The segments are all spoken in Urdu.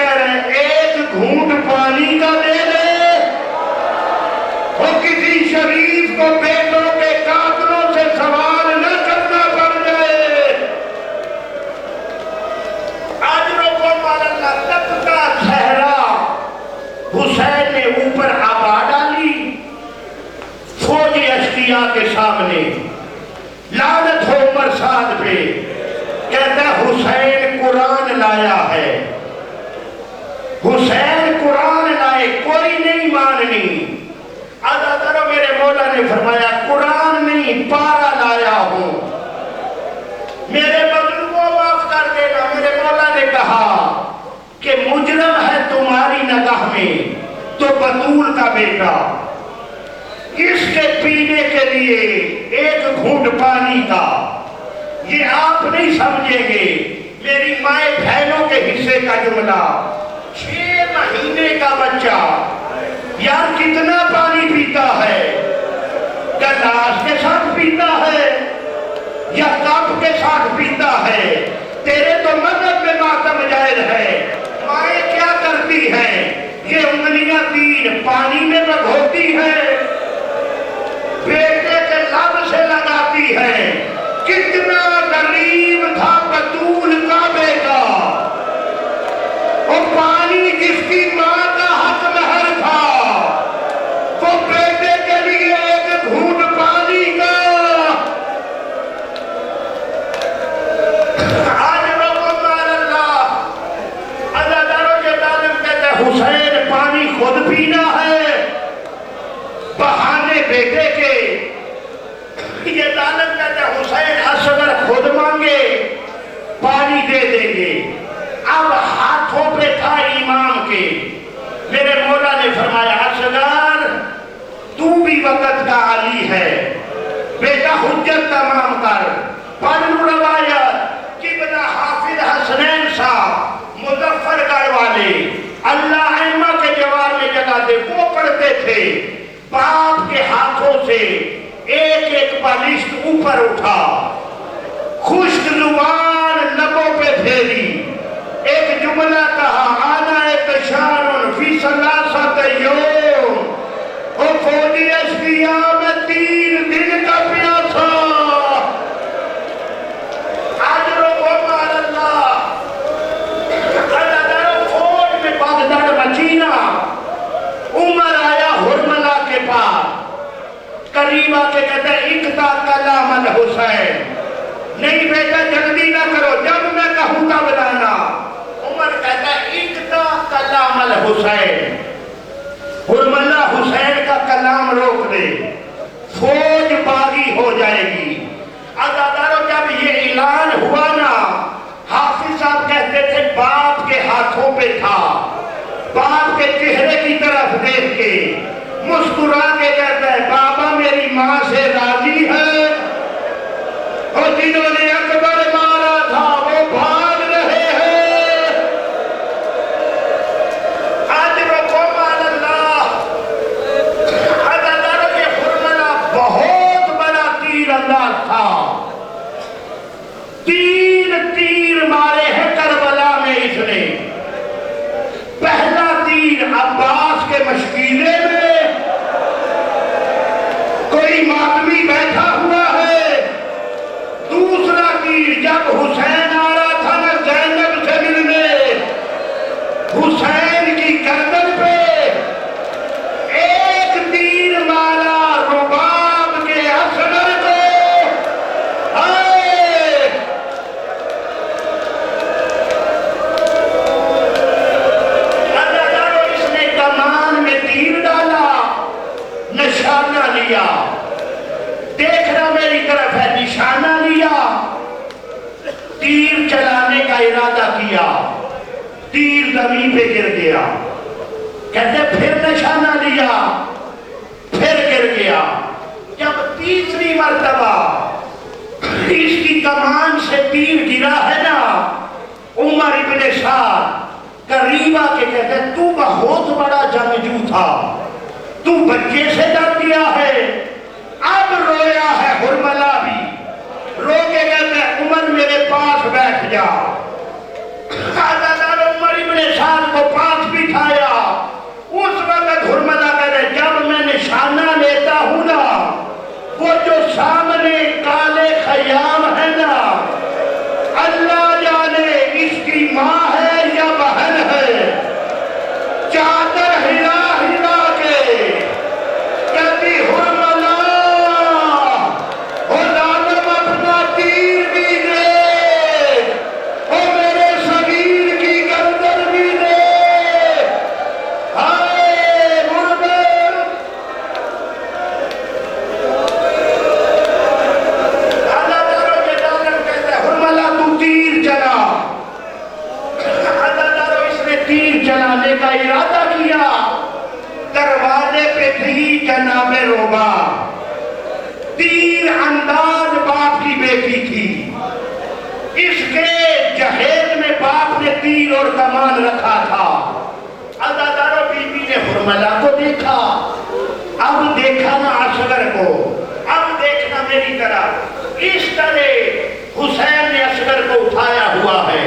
کہہ رہے ہیں ایک گھونٹ پانی کا دے دے، وہ کسی شریف کو بیٹوں کے قاتلوں سے سوال نہ کرنا پڑ جائے۔ آج لوگوں مالا تپتا صحرا حسین نے اوپر آبا ڈالی، فوج اشقیاء کے سامنے لعنت ہو عمر سعد پہ، کہتا ہے حسین قرآن لایا ہے، حسین قرآن لائے، کوئی نہیں ماننی۔ عزیزانو میرے مولا نے فرمایا قرآن نہیں پارا لایا ہوں، میرے بزرگوں معاف کر دینا۔ میرے مولا نے کہا کہ مجرم ہے تمہاری نگاہ میں تو بطول کا بیٹا، اس کے پینے کے لیے ایک گھونٹ پانی کا، یہ آپ نہیں سمجھیں گے میری مائیں بہنوں کے حصے کا جملہ، 6 مہینے کا بچہ یار کتنا پانی پیتا ہے؟ گلاس کے ساتھ پیتا ہے یا کپ کے ساتھ پیتا ہے؟ تیرے تو مذہب میں ماتم جائز ہے۔ مائیں کیا کرتی ہیں؟ یہ انگلیاں 3 پانی میں بھگوتی ہے، بیٹے کے لب سے لگاتی ہے۔ کتنا غریب تھا بطول کا بیٹا، وہ پانی جس کی ماں کا حق مہر تھا، وہ بیٹے کے لیے ایک گھونٹ پانی کا۔ آج لوگوں مار اللہ عزیزانو یہ طالب کہتے ہیں حسین پانی خود پینا ہے، بہانے بیٹے کے۔ یہ طالب کہتے ہیں حسین اصغر خود مانگے پانی دے دیں گے۔ اب ہاتھوں پہ تھا امام کے، میرے مولا نے فرمایا اصغر تو بھی وقت کا علی ہے، بیٹا حجت تمام کر، پڑھ لو روایت کہ بنا حافظ حسنین صاحب مظفر گڑھ والے، اللہ ائمہ کے جوار میں جگہ دے، وہ پڑھتے تھے۔ باپ کے ہاتھوں سے ایک ایک بالشت اوپر اٹھا، خشک زبان لبوں پہ پھیری، ایک جملہ کہا آنا اتشان فی ثلاثت یوم، او فوجی اشقیاء میں 3 دن کا پیاسا۔ آج لوگوں مار اللہ عزیزانو فوج میں بغداد مچینا، عمر آیا حرملہ کے پاس، قریب آ کے کہتا ہے اقتا کلام الحسین، نہیں بیٹا جلدی نہ کرو، جب میں کہوں تب لانا۔ عمر کہتا ہے اقتا کلام الحسین، حرملہ حسین کا کلام روک دے، فوج باغی ہو جائے گی۔ عزیزانو جب یہ اعلان ہوا نا، حافظ صاحب کہتے تھے باپ کے ہاتھوں پہ تھا، باپ کے چہرے کی طرف دیکھ کے مسکرا کے کہتا ہے بابا میری ماں سے راضی ہے، اور جنہوں نے اکبر مارا تھا وہ بھاگ رہے ہیں۔ آج رکھو مان اللہ عزیزانو یہ حرملہ بہت بڑا تیر انداز تھا، 3 تیر مارے ہیں کربلا میں اس نے۔ پہلا تیر عباس کے مشکیلے میں، کوئی ماتمی بیٹھا ہوا ہے۔ دوسرا تیر جب حسین آ رہا تھا نا زینب سے ملنے، حسین کی گردن پہ ایک تیر مارا رباب کے اصغر کو۔ اس نے کمان میں تیر ڈالا، نشانہ لیا، دیکھ رہا میری طرف ہے، نشانہ لیا، تیر چلانے کا ارادہ کیا، تیر زمین پہ گر گیا، کہتے پھر نشانہ لیا، پھر گر گیا۔ جب تیسری مرتبہ اس کی کمان سے تیر گرا ہے نا، عمر ابن سعد قریب آ کے کہتے تو بہت بڑا جنگجو تھا، تو بچے سے ڈر گیا ہے، اب رویا ہے حرملہ بھی، رو کے کہتے ہیں عمر میرے پاس بیٹھ جا۔ عمر ابن سعد کو اور کمان رکھا تھا۔ عزادارو بی بی نے حرملہ کو دیکھا، اب دیکھا نا اصغر کو، اب دیکھنا میری طرف، اس طرح حسین نے اصغر کو اٹھایا ہوا ہے۔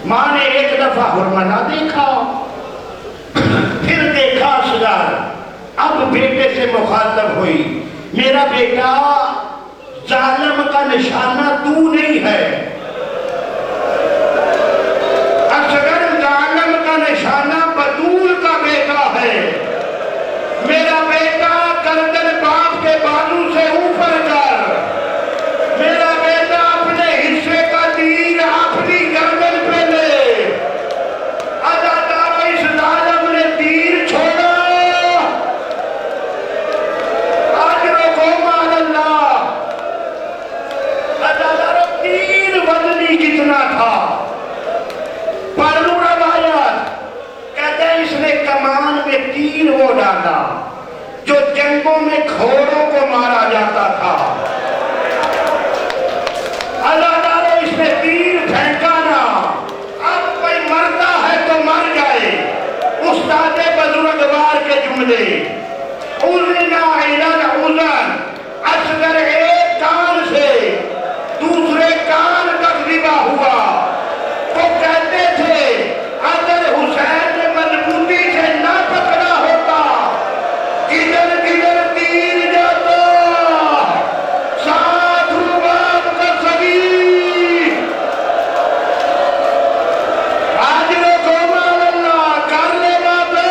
ماں نے ایک دفعہ حرملہ دیکھا، پھر دیکھا اصغر، اب بیٹے سے مخاطب ہوئی، میرا بیٹا ظالم کا نشانہ تو نہیں ہے، اصغر ظالم کا نشانہ بطول کا بیٹا ہے، میرا بیٹا گردن باپ کے بالوں سے اوپر کر، میرا بیٹا اپنے حصے کا تیر اپنی گردن پہ لے۔ عزادارو اس ظالم نے تیر چھوڑا، کتنا تھا پڑھ لوں روایت، کہتے ہیں اس نے کمان میں تیر وہ ڈالا جو جنگوں میں گھوڑوں کو مارا جاتا تھا۔ عزادارو اس نے تیر پھینکا نا، اب کوئی مرتا ہے تو مر جائے، استاد بزرگوار کے جملے، اذنا الی الاذن، اصغر ایک کان سے دوسرے کان تک ذبح ہوا۔ وہ کہتے تھے اگر حسین نے مضبوطی سے نہ پکڑا ہوتا کدھر کدھر تیر جاتا، ساتھ رباب کا سبھی۔ آج وہ قومان اللہ کر لے بابے،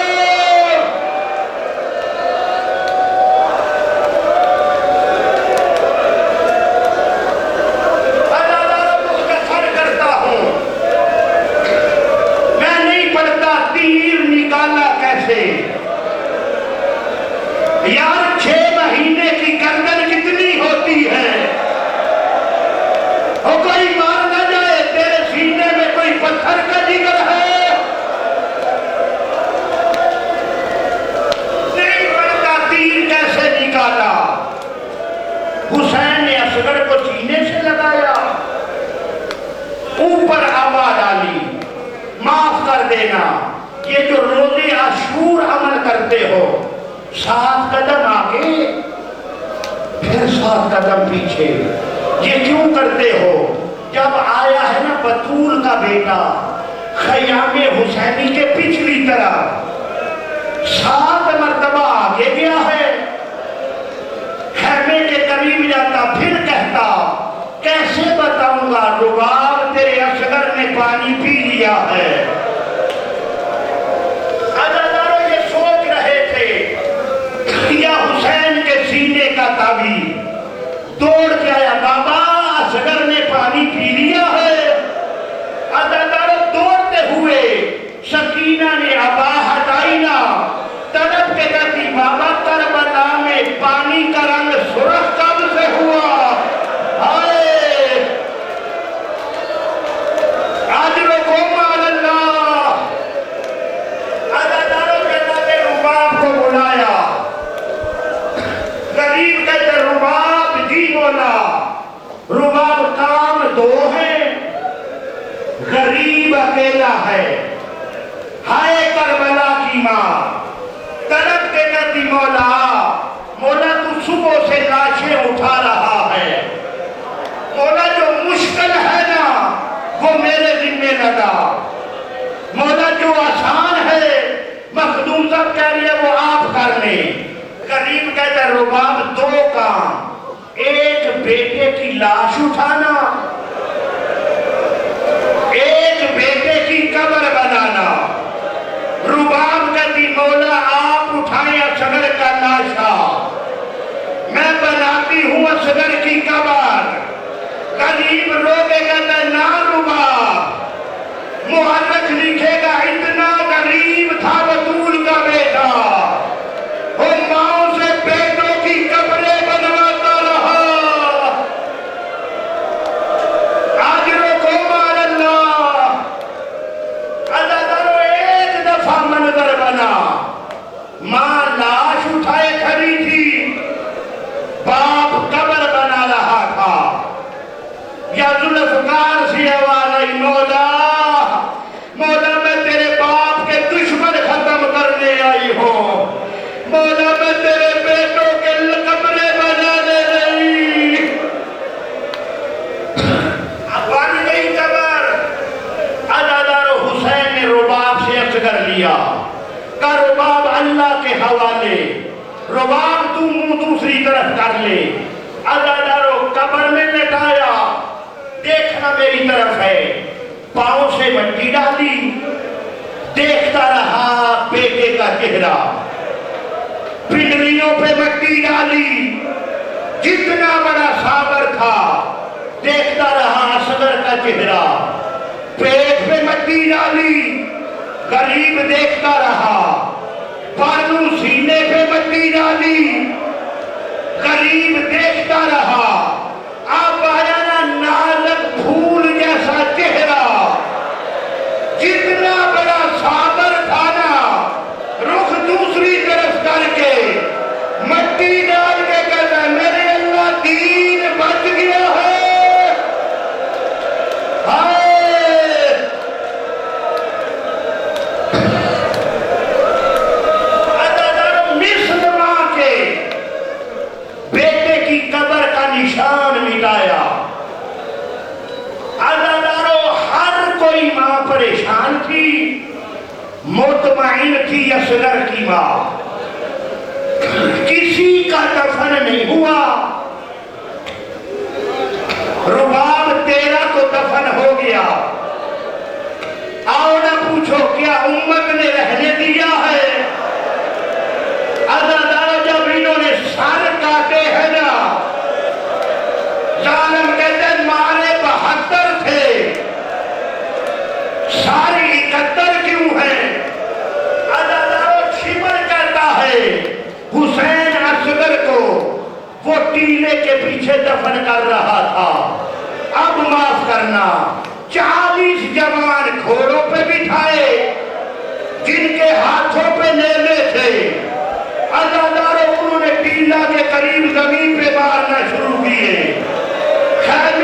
یار 6 مہینے کی گردن کتنی ہوتی ہے، اور کوئی مار نہ جائے، تیرے سینے میں کوئی پتھر کا جگر ہے، نہیں پڑتا تیر کیسے نکالا۔ حسین نے اصغر کو سینے سے لگایا، اوپر آوا ڈالی، معاف کر دینا، یہ جو روزے عاشور عمل کرتے ہو، 7 قدم آگے پھر 7 قدم پیچھے، یہ کیوں کرتے ہو؟ جب آیا ہے نا بطول کا بیٹا خیام حسینی کے پچھلی طرف 7 مرتبہ آگے گیا ہے، خیمے کے قریب جاتا، پھر کہتا کیسے بتاؤں گا رباب تیرے اصغر نے پانی پی لیا ہے۔ عزادارو یہ سوچ رہے تھے یا حسین کے سینے کا تعبیر، دوڑ کے آیا، بابا اصغر نے پانی پی لیا ہے۔ عزادارو دوڑتے ہوئے سکینہ نے عبا ہٹائی نا، تڑپ کے کہتی بابا کربلا میں پانی کا رنگ سرخ کب سے ہوا؟ ہائے آج رکو مال اللہ۔ عزادارو کہتا نے رباب کو بلایا، غریب کہتے رباب جی بولا، رباب کام 2 ہیں، غریب اکیلا ہے، ہائے کربلا کی ماں، تڑپ کے کہتی مولا، مولا تو صبح سے لاشیں اٹھا رہا ہے، مولا جو مشکل ہے نا وہ میرے ذمہ لگا، مولا جو آسان ہے مخدوم صاحب کہہ رہی ہے وہ آپ کر لیں۔ غریب کہتا ہے رباب 2 کام، ایک بیٹے کی لاش اٹھانا، ایک بیٹے کی قبر بنانا۔ رباب کہتی مولا آپ اٹھائیں اصغر کا لاشا، میں بناتی ہوں اصغر کی قبر۔ غریب روگے کہتا ہے نا رباب، محرک لکھے گا اتنا غریب تھا بطول کا بیٹا، وہ ماں سے بیٹوں کی قبریں بنواتا رہا۔ آج رکو مال اللہ۔ عزادارو ایک دفعہ منظر بنا، ماں لاش اٹھائے کھڑی تھی، باپ قبر بنا رہا تھا، یا ذوالفقار سی آواز آئی مولا، مولا دیا کا رباب اللہ کے حوالے، رباب تو منہ دوسری طرف کر لے، عزادارو قبر میں لٹایا، دیکھنا میری طرف ہے، پاؤں سے مٹی ڈالی، دیکھتا رہا بیٹے کا چہرہ، پنڈلیوں پہ مٹی ڈالی، جتنا بڑا صابر تھا دیکھتا رہا اصغر کا چہرہ، پیٹ پہ مٹی ڈالی، غریب دیکھتا رہا، بازو سینے پہ مٹی ڈالی، غریب دیکھتا رہا، اب آیا نا نازک پھول جیسا چہرہ، جتنا بڑا صابر تھا نا رخ دوسری طرف کر کے مٹی ڈال کے کہتا ہے میرے اللہ دین بچ گیا ہے، ہائے عزادارو مثل ماں کے بیٹے کی قبر کا نشان مٹایا، عزادارو ہر کوئی ماں پریشان تھی، مطمئن تھی اصغر کی ماں، کسی کا دفن نہیں ہوا، رباب تیرا تو دفن ہو گیا، آؤ نہ پوچھو کیا امت نے رہنے دیا ہے، عزادارو جب انہوں نے سر کاٹے ہیں نا، ظالم کہتے ہیں مارے 72 تھے، ساری 71 کیوں ہیں، عزادارو شمر کہتا ہے حسین اصغر کو وہ ٹیلے کے پیچھے دفن کر رہا تھا، اب معاف کرنا 40 جوان گھوڑوں پہ بٹھائے جن کے ہاتھوں پہ نیزے تھے، عزادارو انہوں نے ٹیلا کے قریب زمین پہ مارنا شروع کیے، خیر